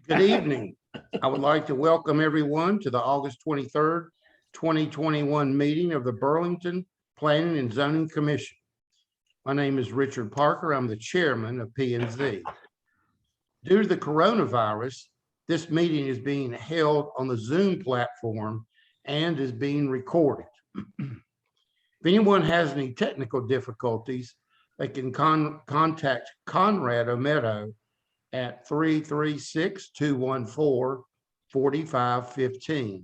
Good evening. I would like to welcome everyone to the August 23rd, 2021 meeting of the Burlington Planning and Zoning Commission. My name is Richard Parker. I'm the chairman of P&Z. Due to the coronavirus, this meeting is being held on the Zoom platform and is being recorded. If anyone has any technical difficulties, they can contact Conrad Ometo at 336-214-4515.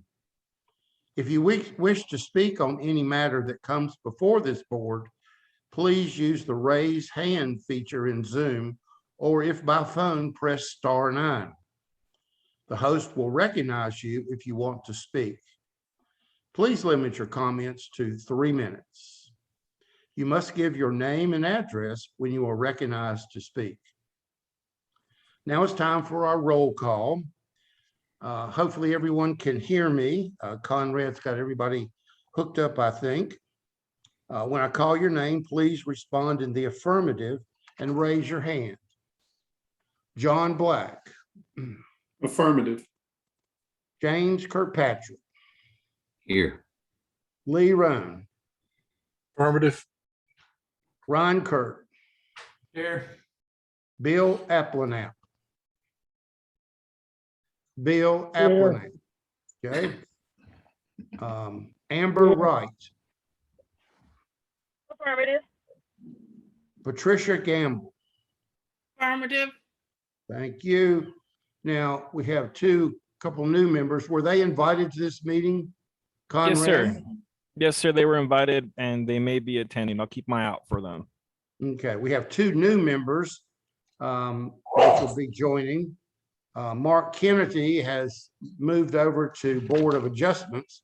If you wish to speak on any matter that comes before this board, please use the raise hand feature in Zoom, or if by phone, press *9. The host will recognize you if you want to speak. Please limit your comments to 3 minutes. You must give your name and address when you are recognized to speak. Now it's time for our roll call. Hopefully everyone can hear me. Conrad's got everybody hooked up, I think. When I call your name, please respond in the affirmative and raise your hand. John Black. Affirmative. James Kirkpatrick. Here. Lee Roan. Affirmative. Ron Kirk. Here. Bill Applenap. Bill Applenap. Okay. Amber Wright. Affirmative. Patricia Gamble. Affirmative. Thank you. Now we have couple new members. Were they invited to this meeting? Conrad? Yes, sir. Yes, sir. They were invited and they may be attending. I'll keep my eye out for them. Okay, we have 2 new members which will be joining. Mark Kennedy has moved over to Board of Adjustments.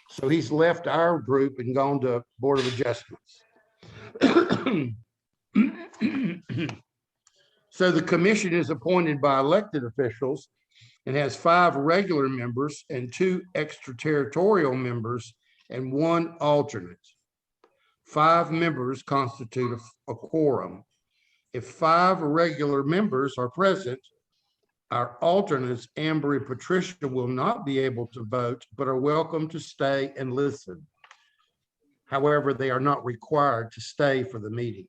So he's left our group and gone to Board of Adjustments. So the commission is appointed by elected officials and has 5 regular members and 2 extraterritorial members and 1 alternate. 5 members constitute a quorum. If 5 regular members are present, our alternates, Amber and Patricia, will not be able to vote, but are welcome to stay and listen. However, they are not required to stay for the meeting.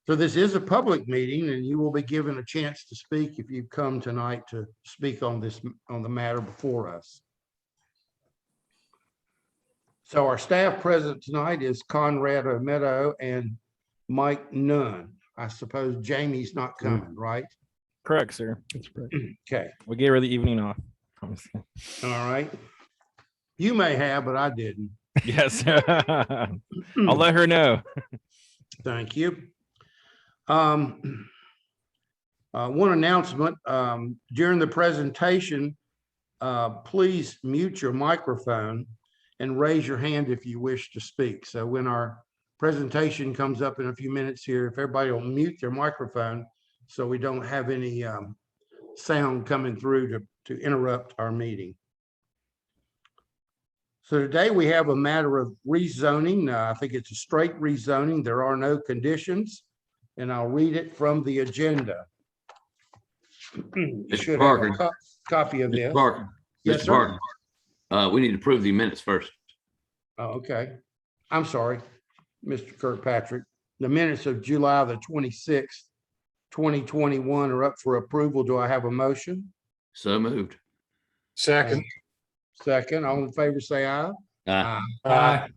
So this is a public meeting and you will be given a chance to speak if you've come tonight to speak on the matter before us. So our staff present tonight is Conrad Ometo and Mike Nunn. I suppose Jamie's not coming, right? Correct, sir. Okay. We gave her the evening off. All right. You may have, but I didn't. Yes. I'll let her know. Thank you. One announcement, during the presentation, please mute your microphone and raise your hand if you wish to speak. So when our presentation comes up in a few minutes here, if everybody will mute their microphone so we don't have any sound coming through to interrupt our meeting. So today we have a matter of rezoning. I think it's a straight rezoning. There are no conditions, and I'll read it from the agenda. You should have a copy of this. Mr. Parker. Yes, Mr. sir. Parker. We need to approve the minutes first. Oh, okay. I'm sorry, Mr. Kirkpatrick. The minutes of July the 26th, 2021 are up for approval. Do I have a motion? So moved. Second. Second, all in favor, say aye. Aye.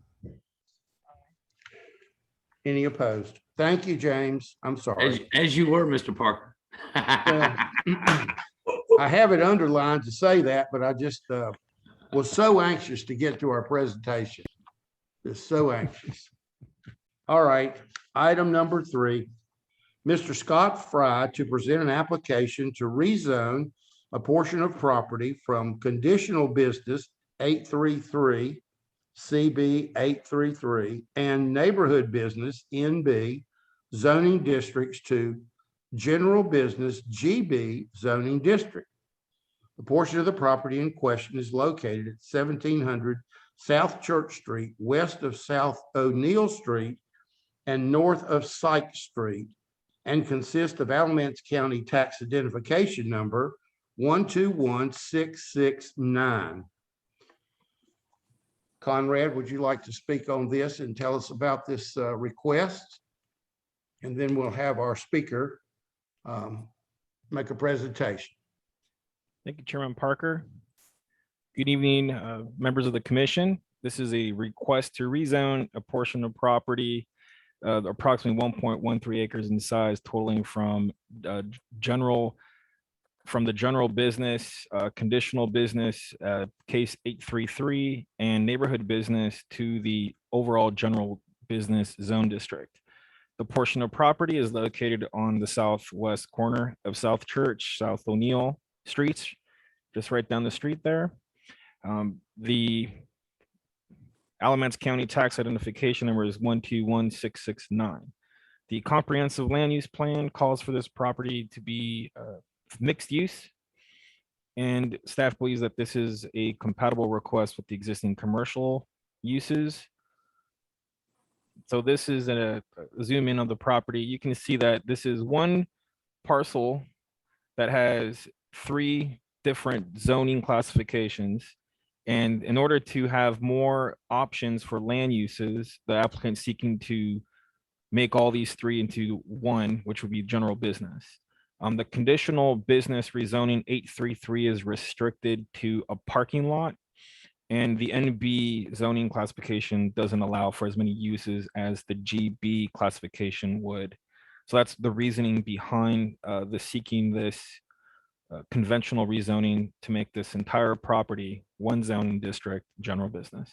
Any opposed? Thank you, James. I'm sorry. As you were, Mr. Parker. I have it underlined to say that, but I just was so anxious to get to our presentation. Just so anxious. All right, item number 3. Mr. Scott Fry to present an application to rezone a portion of property from conditional business 833 CB 833 and neighborhood business NB zoning districts to general business GB zoning district. The portion of the property in question is located at 1700 South Church Street, west of South O'Neill Street and north of Sykes Street, and consists of Alamance County Tax Identification Number 121669. Conrad, would you like to speak on this and tell us about this request? And then we'll have our speaker make a presentation. Thank you, Chairman Parker. Good evening, members of the commission. This is a request to rezone a portion of property approximately 1.13 acres in size, totaling from the general business, conditional business, case 833, and neighborhood business to the overall general business zone district. The portion of property is located on the southwest corner of South Church, South O'Neill Streets, just right down the street there. The Alamance County tax identification number is 121669. The comprehensive land use plan calls for this property to be mixed use, and staff believes that this is a compatible request with the existing commercial uses. So this is a zoom in on the property. You can see that this is one parcel that has 3 different zoning classifications. And in order to have more options for land uses, the applicant seeking to make all these 3 into one, which would be general business. The conditional business rezoning 833 is restricted to a parking lot, and the NB zoning classification doesn't allow for as many uses as the GB classification would. So that's the reasoning behind the seeking this conventional rezoning to make this entire property one zoning district general business.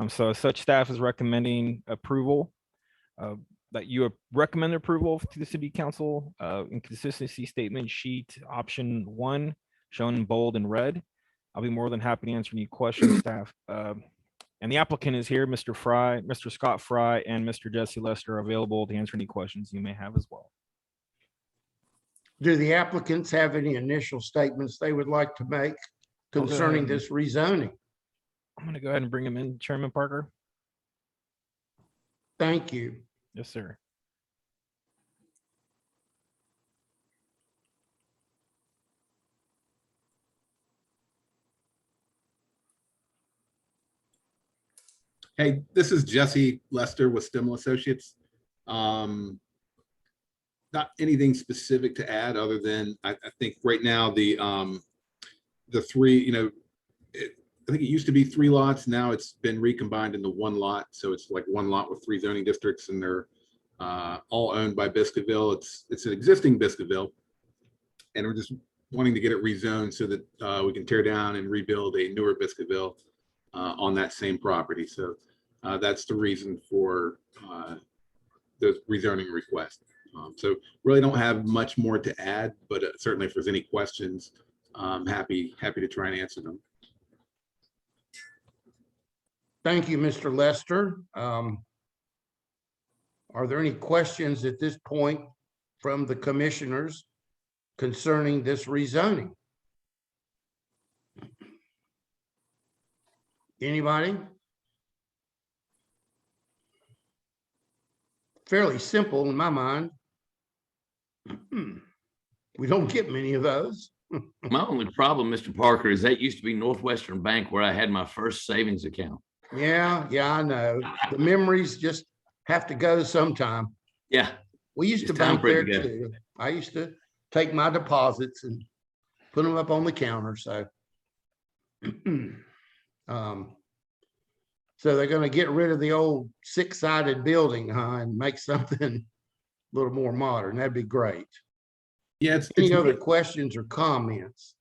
So as such, staff is recommending approval, that you recommend approval to the city council in consistency statement sheet option 1, shown in bold and red. I'll be more than happy to answer any questions, staff. And the applicant is here, Mr. Fry, Mr. Scott Fry, and Mr. Jesse Lester are available to answer any questions you may have as well. Do the applicants have any initial statements they would like to make concerning ahead. this rezoning? I'm going to go ahead and bring him in, Chairman Parker. Thank you. Yes, sir. Hey, this is Jesse Lester with Stimmel Associates. Not anything specific to add other than I think right now the 3, I think it used to be 3 lots. Now it's been recombined into 1 lot. So it's like 1 lot with 3 zoning districts, and they're all owned by Biscuitville. It's an existing Biscuitville, and we're just wanting to get it rezoned so that we can tear down and rebuild a newer Biscuitville on that same property. So that's the reason for the rezoning request. So really don't have much more to add, but certainly if there's any questions, I'm happy to try and answer them. Thank you, Mr. Lester. Are there any questions at this point from the commissioners concerning this rezoning? Anybody? Fairly simple in my mind. We don't get many of those. My only problem, Mr. Parker, is that used to be Northwestern Bank where I had my first savings account. Yeah, I know. The memories just have to go sometime. Yeah. We used to It's time bank for it there to go. too. I used to take my deposits and put them up on the counter, so. So they're gonna get rid of the old 6-sided building, huh, and make something a little more modern. That'd be great. Yeah, Any other questions or comments?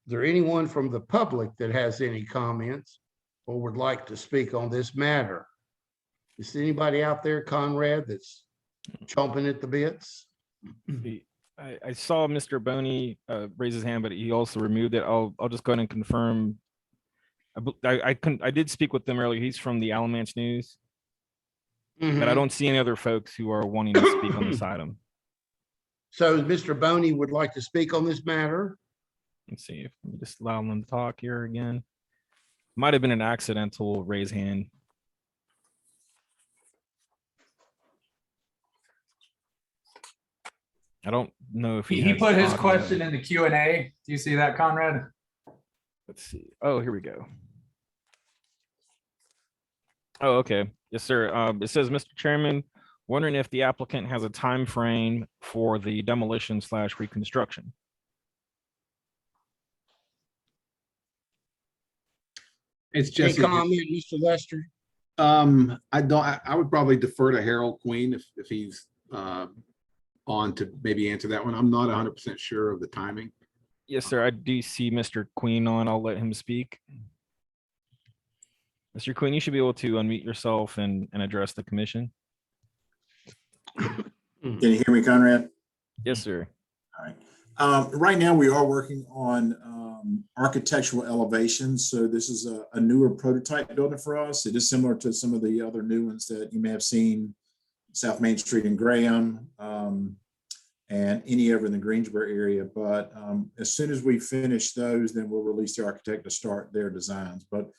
Is there anyone from the public that has any comments or would like to speak on this matter? Is anybody out there, Conrad, that's chomping at the bits? I saw Mr. Boney raise his hand, but he also removed it. I'll just go ahead and confirm. I did speak with them earlier. He's from the Alamance News, but I don't see any other folks who are wanting to speak on this item. So Mr. Boney would like to speak on this matter? Let's see if we just allow them to talk here again. Might have been an accidental raise hand. I don't know if He has put his audio. question in the Q&A. Do you see that, Conrad? Let's see. Oh, here we go. Oh, okay. Yes, sir. It says, Mr. Chairman, wondering if the applicant has a time frame for the demolition / reconstruction. It's Any Jesse. comment, Mr. Lester? I would probably defer to Harold Queen if he's on to maybe answer that one. I'm not 100% sure of the timing. Yes, sir. I do see Mr. Queen on. I'll let him speak. Mr. Queen, you should be able to unmute yourself and address the commission. Can you hear me, Conrad? Yes, sir. All right. Right now, we are working on architectural elevations. So this is a newer prototype building for us. It is similar to some of the other new ones that you may have seen, South Main Street in Graham, and any over in the Greensboro area. But as soon as we finish those, then we'll release the architect to start their designs. But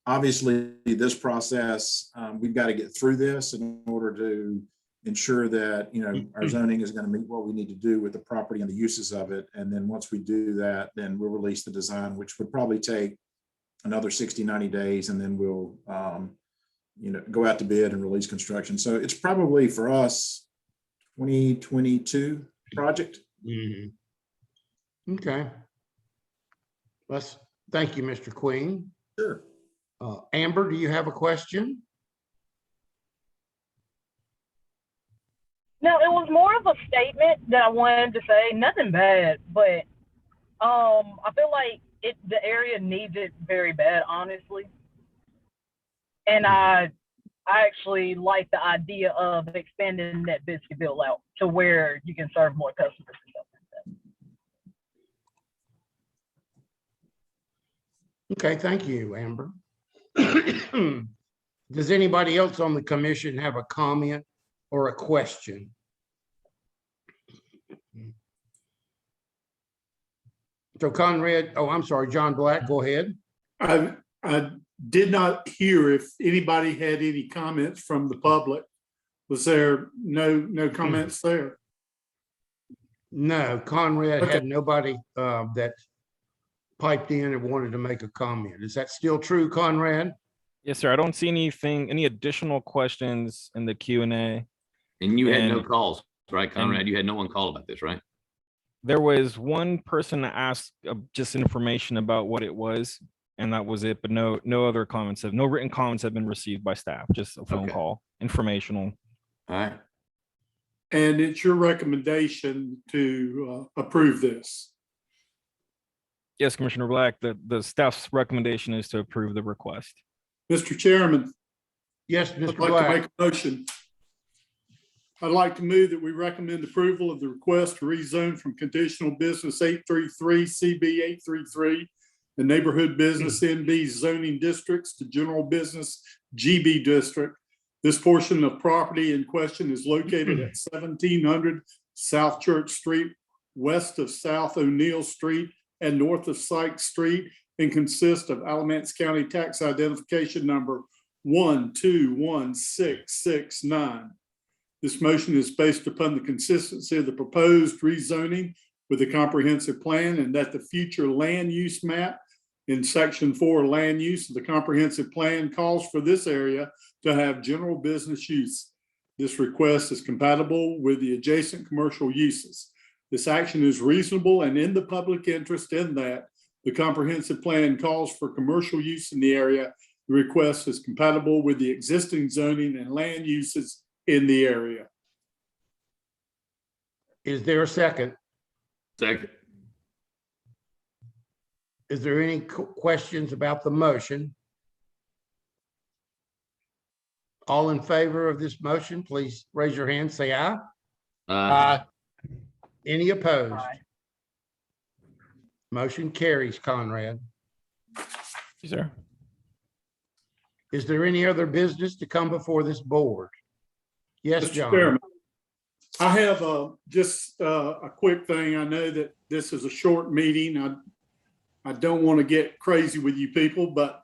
obviously, this process, we've got to get through this in order to ensure that, our zoning is going to meet what we need to do with the property and the uses of it. And then once we do that, then we'll release the design, which would probably take another 60, 90 days. And then we'll, go out to bid and release construction. So it's probably for us, 2022 project. Okay. Thank you, Mr. Queen. Sure. Amber, do you have a question? No, it was more of a statement that I wanted to say. Nothing bad, but I feel like the area needs it very bad, honestly. And I actually like the idea of expanding that biscuit bill out to where you can serve more customers and stuff like that. Okay, thank you, Amber. Does anybody else on the commission have a comment or a question? So Conrad, I'm sorry, John Black, go ahead. I did not hear if anybody had any comments from the public. Was there no comments there? No, Conrad Okay. had nobody that piped in and wanted to make a comment. Is that still true, Conrad? Yes, sir. I don't see any additional questions in the Q&A. And you had no And- calls, right, Conrad? You had no one call about this, right? There was one person that asked just information about what it was, and that was it. But no other comments no written comments have been received by staff. Just a phone Okay. call, informational. All right. And it's your recommendation to approve this. Yes, Commissioner Black. The staff's recommendation is to approve the request. Mr. Chairman, Yes, I'd Mr. like to Black. make a motion. I'd like to move that we recommend approval of the request to rezone from conditional business 833 CB 833 and neighborhood business NB zoning districts to general business GB district. This portion of property in question is located at 1700 South Church Street, west of South O'Neill Street and north of Sykes Street, and consists of Alamance County tax identification number 121669. This motion is based upon the consistency of the proposed rezoning with the comprehensive plan, and that the future land use map in section 4 land use of the comprehensive plan calls for this area to have general business use. This request is compatible with the adjacent commercial uses. This action is reasonable and in the public interest in that the comprehensive plan calls for commercial use in the area. The request is compatible with the existing zoning and land uses in the area. Is there a second? Second. Is there any questions about the motion? All in favor of this motion, please raise your hand, say aye. Any opposed? Aye. Motion carries, Conrad. Yes, sir. Is there any other business to come before this board? Yes, Mr. John. Chairman, I have just a quick thing. I know that this is a short meeting. I don't want to get crazy with you people, but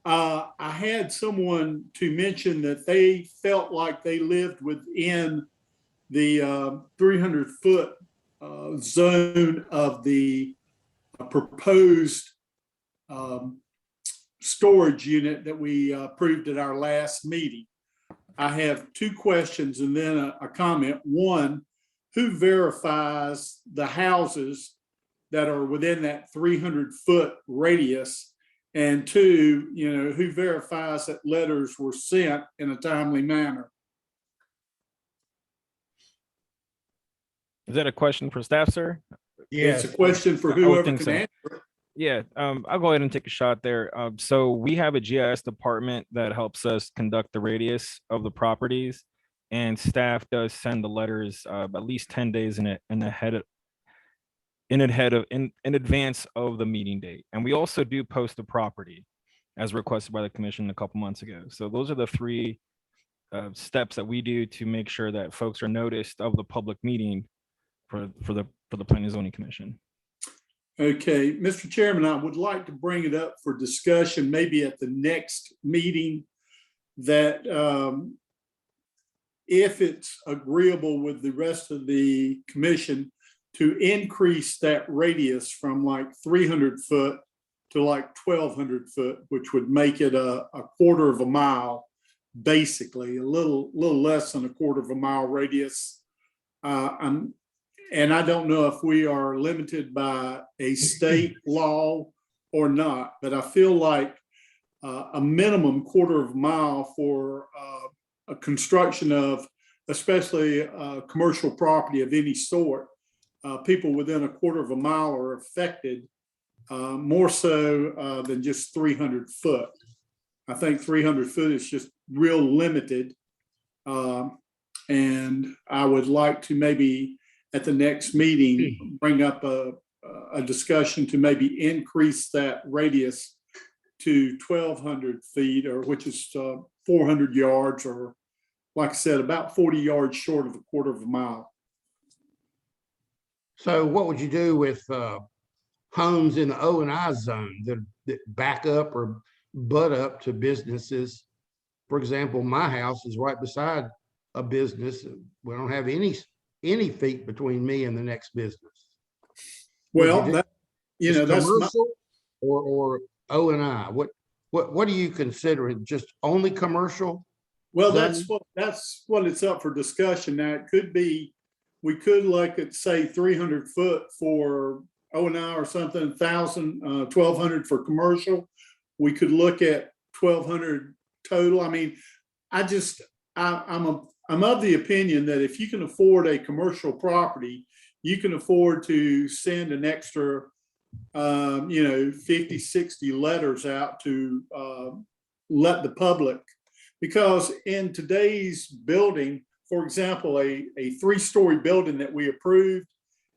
I had someone to mention that they felt like they lived within the 300-foot zone of the proposed storage unit that we approved at our last meeting. I have two questions and then a comment. One, who verifies the houses that are within that 300-foot radius? And two, who verifies that letters were sent in a timely manner? Is that a question for staff, sir? It's a question for I would whoever think can so. answer it. Yeah, I'll go ahead and take a shot there. So we have a GIS department that helps us conduct the radius of the properties, and staff does send the letters at least 10 days in advance of the meeting date. And we also do post the property as requested by the commission a couple months ago. So those are the three steps that we do to make sure that folks are noticed of the public meeting for the Planning and Zoning Commission. Okay, Mr. Chairman, I would like to bring it up for discussion, maybe at the next meeting, that if it's agreeable with the rest of the commission to increase that radius from like 300 foot to like 1,200 foot, which would make it a quarter of a mile, basically a little less than a quarter of a mile radius. And I don't know if we are limited by a state law or not, but I feel like a minimum quarter of a mile for a construction of, especially commercial property of any sort, people within a quarter of a mile are affected more so than just 300 foot. I think 300 foot is just real limited. And I would like to maybe at the next meeting, bring up a discussion to maybe increase that radius to 1,200 feet, or which is 400 yards, or like I said, about 40 yards short of a quarter of a mile. So what would you do with homes in the O and I zone that back up or butt up to businesses? For example, my house is right beside a business. We don't have any feet between me and the next business. Well, that's commercial or O and I. What do you consider it? Just only commercial? Well, that's what it's up for discussion. Now, it could be, we could look at, say, 300 foot for O and I or something, 1,200 for commercial. We could look at 1,200 total. I mean, I'm of the opinion that if you can afford a commercial property, you can afford to send an extra, 50, 60 letters out to let the public, because in today's building, for example, a 3-story building that we approved,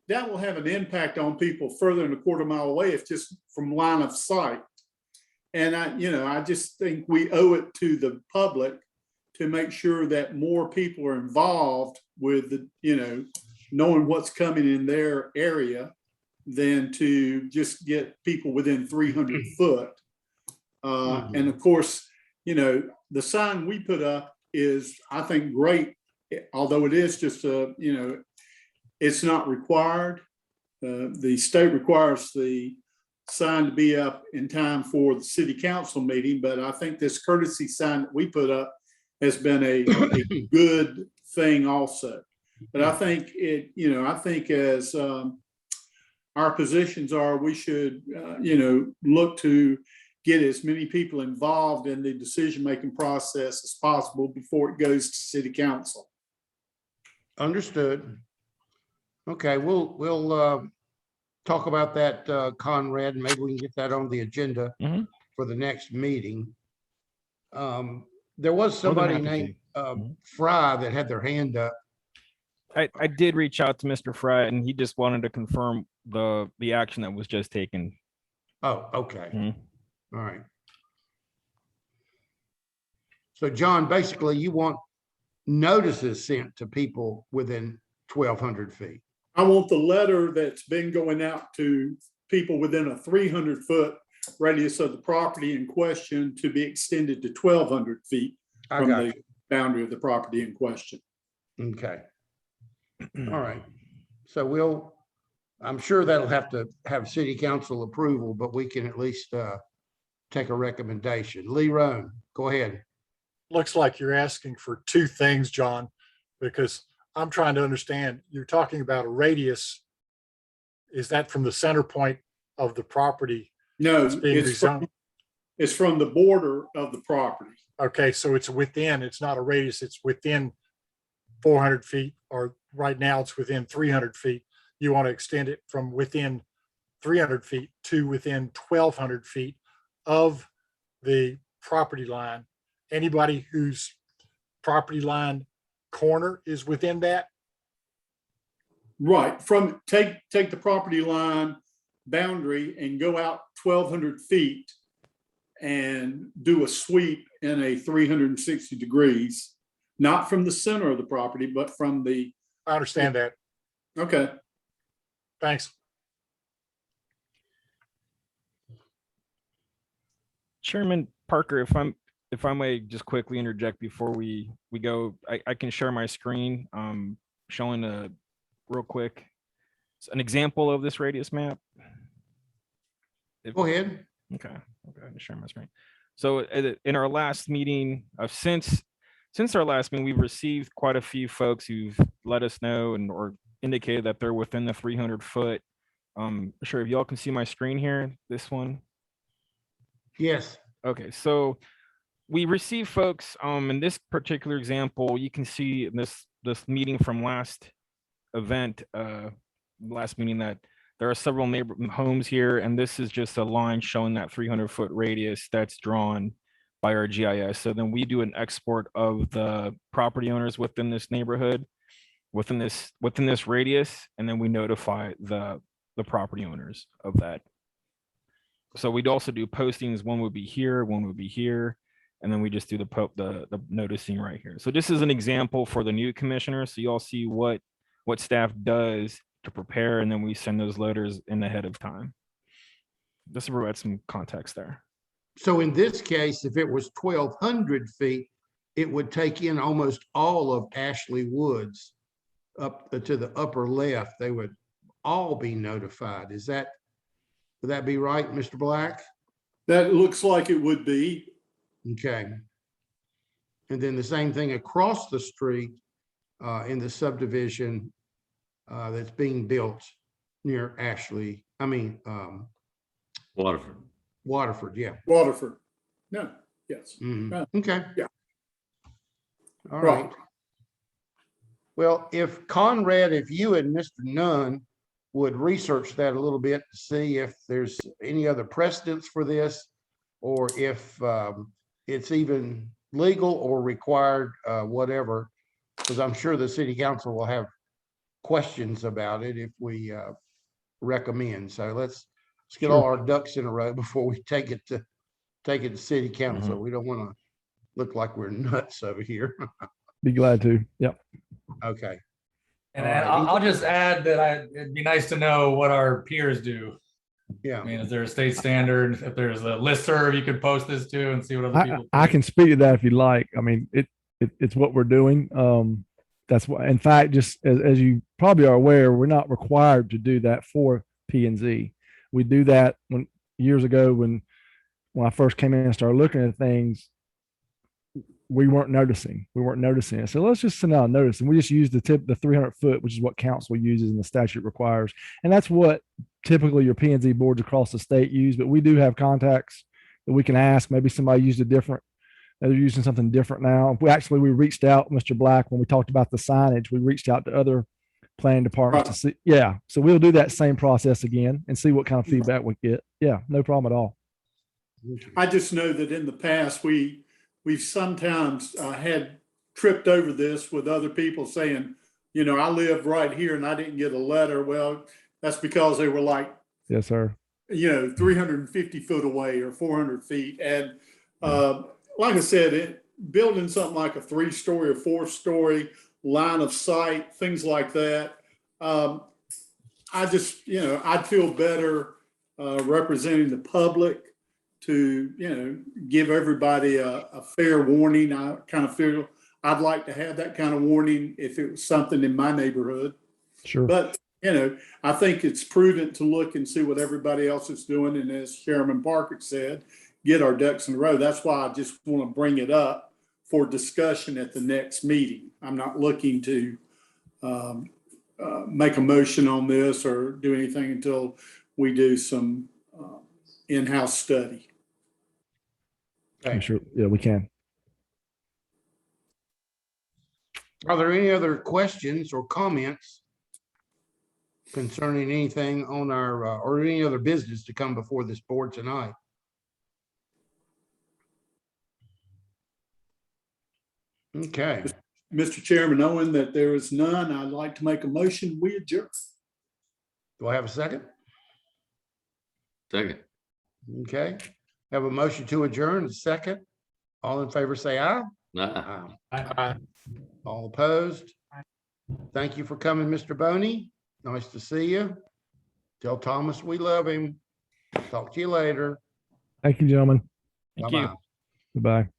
that will have an impact on people further than a quarter mile away if just from line of sight. And I just think we owe it to the public to make sure that more people are involved with knowing what's coming in their area than to just get people within 300 foot. And of course, the sign we put up is, I think, great, although it is just it's not required. The state requires the sign to be up in time for the city council meeting, but I think this courtesy sign that we put up has been a good thing also. But I think as our positions are, we should, look to get as many people involved in the decision-making process as possible before it goes to city council. Understood. Okay, we'll talk about that, Conrad, and maybe we can get that on the agenda for the next meeting. There was somebody named Fry that had their hand up. I did reach out to Mr. Fry, and he just wanted to confirm the action that was just taken. Oh, okay. All right. So John, basically you want notices sent to people within 1,200 feet. I want the letter that's been going out to people within a 300 foot radius of the property in question to be extended to 1,200 feet from the boundary of the property in question. Okay. All right. So we'll I'm sure that'll have to have city council approval, but we can at least take a recommendation. Lee Roan, go ahead. Looks like you're asking for two things, John, because I'm trying to understand, you're talking about a radius. Is that from the center point of the property No, that's being rezoned? it's from the border of the property. Okay, so it's within, it's not a radius, it's within 400 feet, or right now it's within 300 feet. You want to extend it from within 300 feet to within 1,200 feet of the property line. Anybody whose property line corner is within that? Right, from, take the property line boundary and go out 1,200 feet and do a sweep in a 360 degrees, not from the center of the property, but from the, I understand that. okay. Thanks. Chairman Parker, if I may just quickly interject before we go, I can share my screen, showing real quick an example of this radius map. Go ahead. Okay, I'm share my screen. So in our last meeting, since our last meeting, we've received quite a few folks who've let us know or indicated that they're within the 300 foot. Sure, if y'all can see my screen here, this one. Yes. Okay, so we received folks, in this particular example, you can see in this meeting from last event, last meeting, that there are several neighbor homes here, and this is just a line showing that 300 foot radius that's drawn by our GIS. So then we do an export of the property owners within this neighborhood, within this radius, and then we notify the property owners of that. So we'd also do postings. One would be here, one would be here, and then we just do the noticing right here. So this is an example for the new commissioner. So you all see what staff does to prepare, and then we send those letters in ahead of time. Just to provide some context there. So in this case, if it was 1,200 feet, it would take in almost all of Ashley Woods up to the upper left. They would all be notified. Would that be right, Mr. Black? That looks like it would be. Okay. And then the same thing across the street in the subdivision that's being built near Ashley. I mean, Waterford. Waterford, yeah. Waterford. No, yes. Mhm. Okay. Yeah. All Right. right. Well, if you and Mr. Nunn would research that a little bit to see if there's any other precedents for this, or if it's even legal or required, whatever, because I'm sure the city council will have questions about it if we recommend. So let's get all our ducks in a row before we take it to city council. We don't want to look like we're nuts over here. Be glad to. Yep. Okay. And All right. I'll just add that it'd be nice to know what our peers do. Yeah. I mean, is there a state standard? If there's a listserv you could post this to and see what other people. I can speak to that if you'd like. I mean, it's what we're doing. That's why, in fact, just as you probably are aware, we're not required to do that for P&Z. We do that years ago when I first came in and started looking at things. We weren't noticing it. So let's just send out a notice, and we just use the 300 foot, which is what council uses and the statute requires. And that's what typically your P&Z boards across the state use, but we do have contacts that we can ask. Maybe somebody used they're using something different now. We reached out, Mr. Black, when we talked about the signage, we reached out to other planning departments to see. Yeah. So we'll do that same process again and see what kind of feedback we get. Yeah, no problem at all. I just know that in the past, we've sometimes had tripped over this with other people saying, I live right here and I didn't get a letter. Well, that's because they were like, yes, sir. 350 foot away or 400 feet. And like I said, building something like a 3-story or 4-story line of sight, things like that. I just, I'd feel better representing the public to, give everybody a fair warning. I kind of feel I'd like to have that kind of warning if it was something in my neighborhood. Sure. But, you know, I think it's prudent to look and see what everybody else is doing. And as Chairman Parker said, get our ducks in a row. That's why I just want to bring it up for discussion at the next meeting. I'm not looking to make a motion on this or do anything until we do some in-house study. I'm sure. Yeah, we can. Are there any other questions or comments concerning anything on our, or any other business to come before this board tonight? Okay, Mr. Chairman, knowing that there is none, I'd like to make a motion. We adjourn. do I have a second? Second. Okay, have a motion to adjourn, a second. All in favor, say aye. Nah. Aye. All opposed? Thank you for coming, Mr. Boney. Nice to see you. Tell Thomas we love him. Talk to you later. Thank you, gentlemen. Thank you. Bye-bye. Goodbye.